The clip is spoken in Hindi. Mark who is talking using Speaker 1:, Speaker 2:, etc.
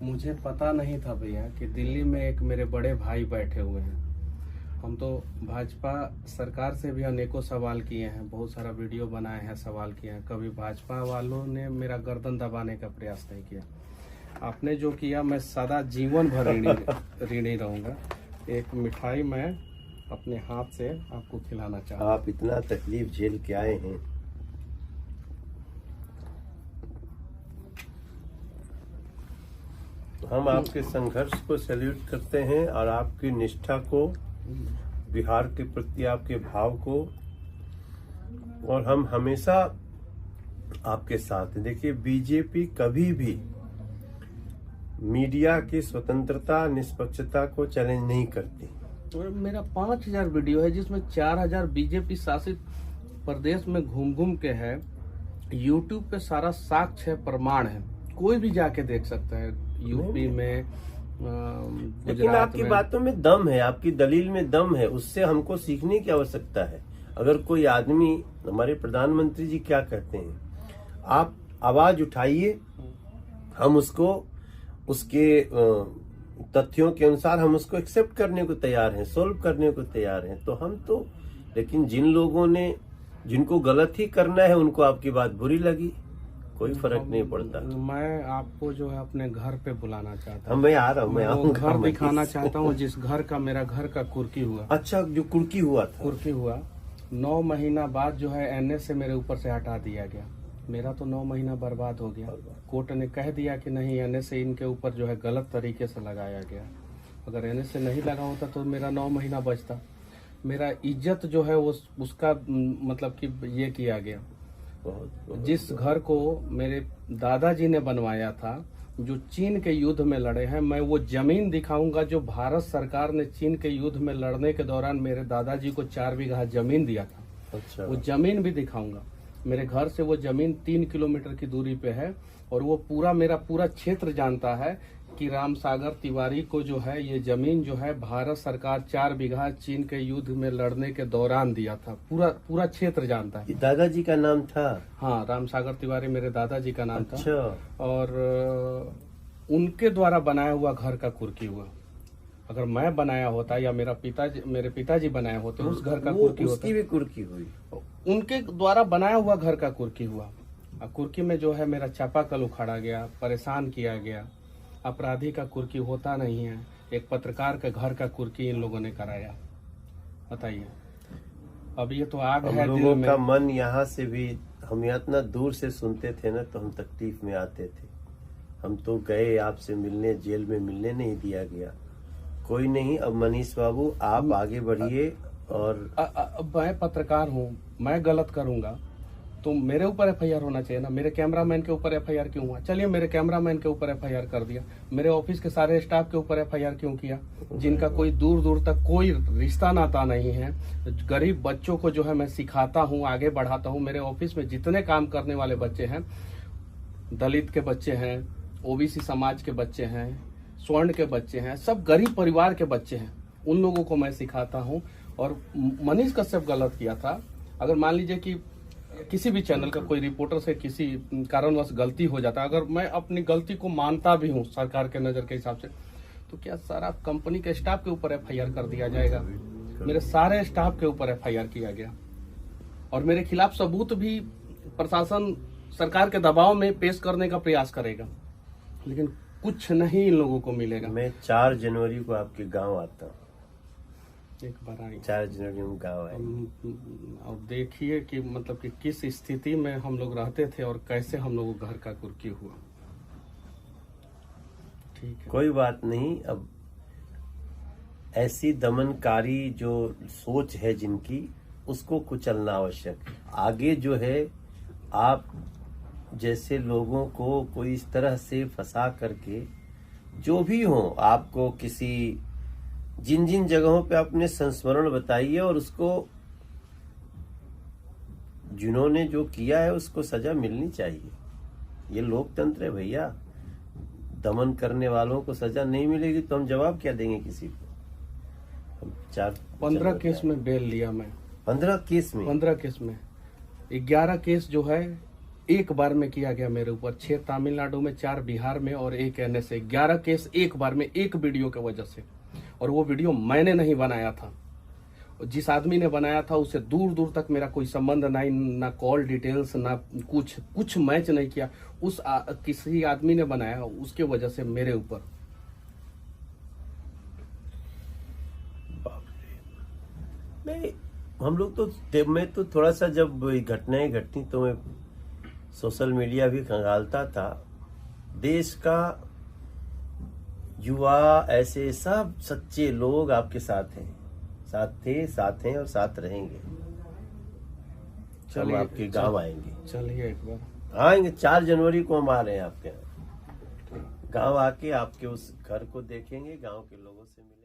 Speaker 1: मुझे पता नहीं था भैया कि दिल्ली में एक मेरे बड़े भाई बैठे हुए हैं। हम तो भाजपा सरकार से भी अनेकों सवाल किए हैं, बहुत सारा वीडियो बनाए हैं, सवाल किए हैं। कभी भाजपा वालों ने मेरा गर्दन दबाने का प्रयास नहीं किया। आपने जो किया मैं सदा जीवन भर ऋणी रहूंगा। एक मिठाई मैं अपने हाथ से आपको खिलाना चाहता हूँ।
Speaker 2: आप इतना तकलीफ झेल के आए हैं, हम आपके संघर्ष को सैल्यूट करते हैं और आपकी निष्ठा को, बिहार के प्रति आपके भाव को, और हम हमेशा आपके साथ हैं। देखिए, बीजेपी कभी भी मीडिया की स्वतंत्रता, निष्पक्षता को चैलेंज नहीं करती।
Speaker 1: और मेरा 5000 वीडियो है जिसमें 4000 बीजेपी शासित प्रदेश में घूम घूम के है। यूट्यूब पे सारा साक्ष्य है, प्रमाण है, कोई भी जाके देख सकता है। यूपी में,
Speaker 2: लेकिन आपकी बातों में दम है, आपकी दलील में दम है, उससे हमको सीखने की आवश्यकता है। अगर कोई आदमी, हमारे प्रधानमंत्री जी क्या कहते हैं, आप आवाज उठाइए, हम उसको उसके तथ्यों के अनुसार हम उसको एक्सेप्ट करने को तैयार हैं, सोल्व करने को तैयार हैं। तो हम तो, लेकिन जिन लोगों ने, जिनको गलत ही करना है, उनको आपकी बात बुरी लगी, कोई फर्क नहीं पड़ता।
Speaker 1: मैं आपको जो है अपने घर पे बुलाना चाहता हूँ।
Speaker 2: मैं आ रहा हूँ, मैं आऊंगा।
Speaker 1: घर दिखाना चाहता हूँ जिस घर का, मेरा घर का कुर्की हुआ।
Speaker 2: अच्छा, जो कुर्की हुआ था,
Speaker 1: कुर्की हुआ 9 महीना बाद जो है एनएस से मेरे ऊपर से हटा दिया गया। मेरा तो 9 महीना बर्बाद हो गया। कोर्ट ने कह दिया कि नहीं, एनएस से इनके ऊपर जो है गलत तरीके से लगाया गया। अगर एनएस से नहीं लगा होता तो मेरा 9 महीना बचता। मेरा इज्जत जो है उसका मतलब कि ये किया गया। जिस घर को मेरे दादाजी ने बनवाया था, जो चीन के युद्ध में लड़े हैं, मैं वो जमीन दिखाऊंगा जो भारत सरकार ने चीन के युद्ध में लड़ने के दौरान मेरे दादाजी को 4 बीघा जमीन दिया था।
Speaker 2: अच्छा।
Speaker 1: वो जमीन भी दिखाऊंगा। मेरे घर से वो जमीन 3 किलोमीटर की दूरी पे है और वो पूरा, मेरा पूरा क्षेत्र जानता है कि रामसागर तिवारी को जो है ये जमीन जो है भारत सरकार 4 बीघा चीन के युद्ध में लड़ने के दौरान दिया था। पूरा क्षेत्र जानता है।
Speaker 2: दादाजी का नाम था?
Speaker 1: हाँ, रामसागर तिवारी मेरे दादाजी का नाम
Speaker 2: अच्छा।
Speaker 1: था। और उनके द्वारा बनाया हुआ घर का कुर्की हुआ। अगर मैं बनाया होता या मेरे पिताजी बनाए होते उस घर का कुर्की होता।
Speaker 2: उसकी भी कुर्की हुई?
Speaker 1: उनके द्वारा बनाया हुआ घर का कुर्की हुआ। कुर्की में जो है मेरा चापाकल उखाड़ा गया, परेशान किया गया। अपराधी का कुर्की होता नहीं है, एक पत्रकार के घर का कुर्की इन लोगों ने कराया। बताइए, अब ये तो आग है
Speaker 2: हम
Speaker 1: दिल
Speaker 2: लोगों
Speaker 1: में।
Speaker 2: का मन यहाँ से भी, हम इतना दूर से सुनते थे ना, तो हम तकलीफ में आते थे। हम तो गए आपसे मिलने, जेल में मिलने नहीं दिया गया। कोई नहीं, अब मनीष बाबू आप आगे बढ़िए। और
Speaker 1: मैं पत्रकार हूँ, मैं गलत करूंगा तो मेरे ऊपर एफआईआर होना चाहिए ना। मेरे कैमरामैन के ऊपर एफआईआर क्यों हुआ? चलिए, मेरे कैमरामैन के ऊपर एफआईआर कर दिया। मेरे ऑफिस के सारे स्टाफ के ऊपर एफआईआर क्यों किया? जिनका कोई दूर दूर तक कोई रिश्ता नाता नहीं है। गरीब बच्चों को जो है मैं सिखाता हूँ, आगे बढ़ाता हूँ। मेरे ऑफिस में जितने काम करने वाले बच्चे हैं, दलित के बच्चे हैं, ओबीसी समाज के बच्चे हैं, स्वर्ण के बच्चे हैं, सब गरीब परिवार के बच्चे हैं। उन लोगों को मैं सिखाता हूँ। और मनीष कश्यप गलत किया था। अगर मान लीजिए कि किसी भी चैनल का कोई रिपोर्टर से किसी कारणवश गलती हो जाता है, अगर मैं अपनी गलती को मानता भी हूँ सरकार के नजर के हिसाब से, तो क्या सारा कंपनी के स्टाफ के ऊपर एफआईआर कर दिया जाएगा? मेरे सारे स्टाफ के ऊपर एफआईआर किया गया और मेरे खिलाफ सबूत भी प्रशासन सरकार के दबाव में पेश करने का प्रयास करेगा, लेकिन कुछ नहीं इन लोगों को मिलेगा।
Speaker 2: मैं 4 जनवरी को आपके गाँव आता हूँ।
Speaker 1: एक बार आइए,
Speaker 2: 4 जनवरी में गाँव आए
Speaker 1: और देखिए कि मतलब कि किस स्थिति में हम लोग रहते थे और कैसे हम लोगों को घर का कुर्की हुआ। ठीक है,
Speaker 2: कोई बात नहीं। अब ऐसी दमनकारी जो सोच है जिनकी, उसको कुचलना आवश्यक है। आगे जो है, आप जैसे लोगों को कोई इस तरह से फंसा करके, जो भी हो, आपको किसी जिन जिन जगहों पे आपने संस्मरण बताई है, और उसको जिन्होंने जो किया है उसको सजा मिलनी चाहिए। ये लोकतंत्र है भैया। दमन करने वालों को सजा नहीं मिलेगी तो हम जवाब क्या देंगे किसी को? हम
Speaker 1: 15 केस में बेल लिया मैं।
Speaker 2: 15 केस में?
Speaker 1: 15 केस में 11 केस जो है एक बार में किया गया मेरे ऊपर, 6 तमिलनाडु में, 4 बिहार में और 1 NSA, 11 केस एक बार में, एक वीडियो की वजह से। और वो वीडियो मैंने नहीं बनाया था, जिस आदमी ने बनाया था उससे दूर दूर तक मेरा कोई संबंध नहीं, ना कॉल डिटेल्स, ना कुछ मैच नहीं किया। किसी आदमी ने बनाया, उसके वजह से मेरे ऊपर।
Speaker 2: नहीं, हम लोग तो मैं तो थोड़ा सा जब घटनाएं घटती तो मैं सोशल मीडिया भी खंगालता था। देश का युवा, ऐसे सब सच्चे लोग आपके साथ हैं, साथ थे, साथ हैं और साथ रहेंगे। हम आपके गांव आएंगे,
Speaker 1: चलिए एक बार
Speaker 2: आएंगे। 4 जनवरी को हम आ रहे हैं आपके गांव, आके आपके उस घर को देखेंगे, गांव के लोगों से मिलेंगे।